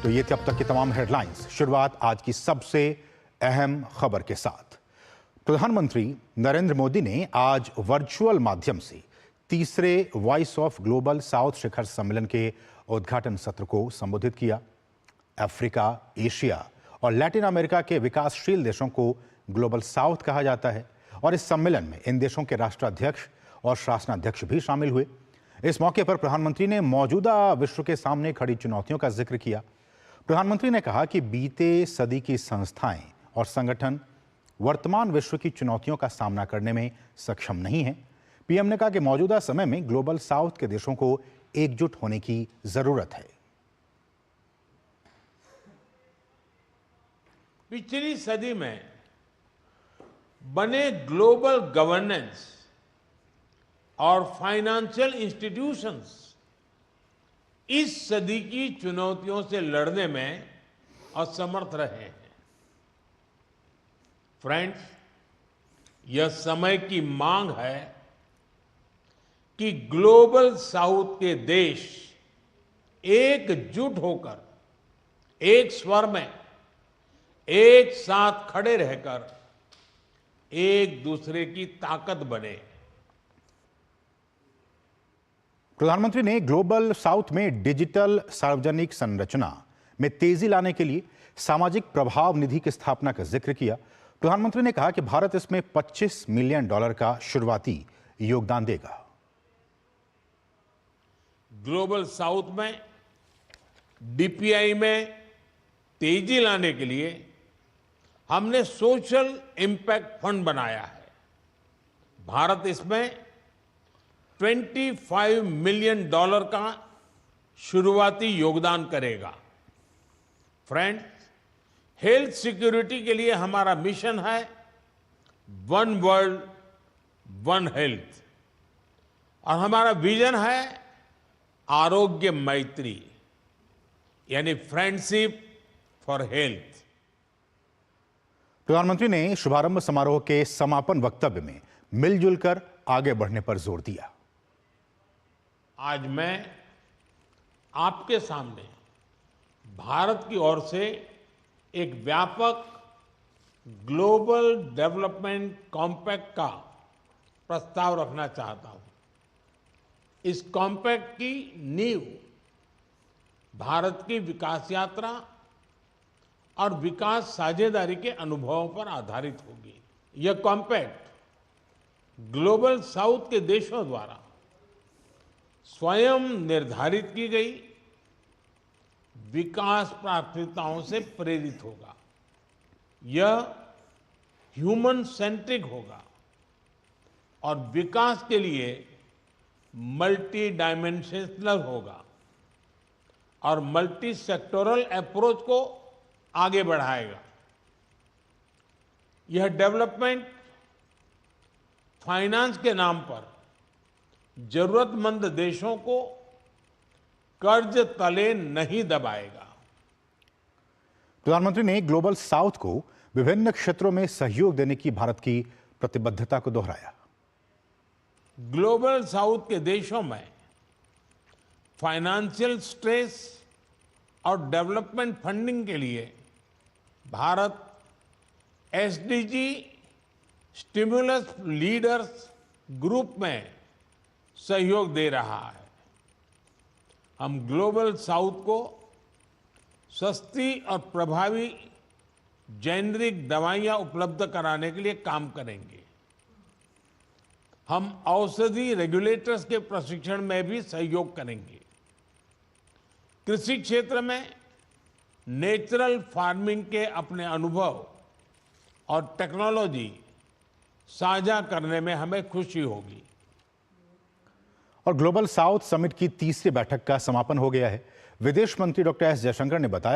तो ये थे अब तक की तमाम हेडलाइंस। शुरुआत आज की सबसे अहम खबर के साथ। प्रधानमंत्री नरेंद्र मोदी ने आज वर्चुअल माध्यम से तीसरे वॉइस ऑफ ग्लोबल साउथ शिखर सम्मेलन के उद्घाटन सत्र को संबोधित किया। अफ्रीका, एशिया और लैटिन अमेरिका के विकासशील देशों को ग्लोबल साउथ कहा जाता है और इस सम्मेलन में इन देशों के राष्ट्राध्यक्ष और शासनाध्यक्ष भी शामिल हुए। इस मौके पर प्रधानमंत्री ने मौजूदा विश्व के सामने खड़ी चुनौतियों का जिक्र किया। प्रधानमंत्री ने कहा कि बीते सदी की संस्थाएं और संगठन वर्तमान विश्व की चुनौतियों का सामना करने में सक्षम नहीं हैं। पीएम ने कहा कि मौजूदा समय में ग्लोबल साउथ के देशों को एकजुट होने की जरूरत है। पिछली सदी में बने ग्लोबल गवर्नेंस और फाइनेंशियल इंस्टीट्यूशंस इस सदी की चुनौतियों से लड़ने में असमर्थ रहे हैं। फ्रेंड्स, यह समय की मांग है कि ग्लोबल साउथ के देश एकजुट होकर एक स्वर में एक साथ खड़े रहकर एक दूसरे की ताकत बने। प्रधानमंत्री ने ग्लोबल साउथ में डिजिटल सार्वजनिक संरचना में तेजी लाने के लिए सामाजिक प्रभाव निधि की स्थापना का जिक्र किया। प्रधानमंत्री ने कहा कि भारत इसमें $25 मिलियन का शुरुआती योगदान देगा। ग्लोबल साउथ में डीपीआई में तेजी लाने के लिए हमने सोशल इम्पैक्ट फंड बनाया है। भारत इसमें $25 मिलियन का शुरुआती योगदान करेगा। फ्रेंड्स, हेल्थ सिक्योरिटी के लिए हमारा मिशन है वन वर्ल्ड वन हेल्थ और हमारा विजन है आरोग्य मैत्री, यानी फ्रेंडशिप फॉर हेल्थ। प्रधानमंत्री ने शुभारंभ समारोह के समापन वक्तव्य में मिलजुल कर आगे बढ़ने पर जोर दिया। आज मैं आपके सामने भारत की ओर से एक व्यापक ग्लोबल डेवलपमेंट कॉम्पैक्ट का प्रस्ताव रखना चाहता हूं। इस कॉम्पैक्ट की नींव भारत की विकास यात्रा और विकास साझेदारी के अनुभवों पर आधारित होगी। यह कॉम्पैक्ट ग्लोबल साउथ के देशों द्वारा स्वयं निर्धारित की गई विकास प्राथमिकताओं से प्रेरित होगा। यह ह्यूमन सेंट्रिक होगा और विकास के लिए मल्टी डायमेंशनल होगा और मल्टी सेक्टोरल अप्रोच को आगे बढ़ाएगा। यह डेवलपमेंट फाइनेंस के नाम पर जरूरतमंद देशों को कर्ज तले नहीं दबाएगा। प्रधानमंत्री ने ग्लोबल साउथ को विभिन्न क्षेत्रों में सहयोग देने की भारत की प्रतिबद्धता को दोहराया। ग्लोबल साउथ के देशों में फाइनेंशियल स्ट्रेस और डेवलपमेंट फंडिंग के लिए Bharat SDG stimulus leaders group में सहयोग दे रहा है। हम ग्लोबल साउथ को सस्ती और प्रभावी जेनरिक दवाइयां उपलब्ध कराने के लिए काम करेंगे। हम औषधि रेगुलेटर्स के प्रशिक्षण में भी सहयोग करेंगे। कृषि क्षेत्र में नेचुरल फार्मिंग के अपने अनुभव और टेक्नोलॉजी साझा करने में हमें खुशी होगी। और ग्लोबल साउथ समिट की तीसरी बैठक का समापन हो गया है। विदेश मंत्री डॉक्टर एस जयशंकर ने बताया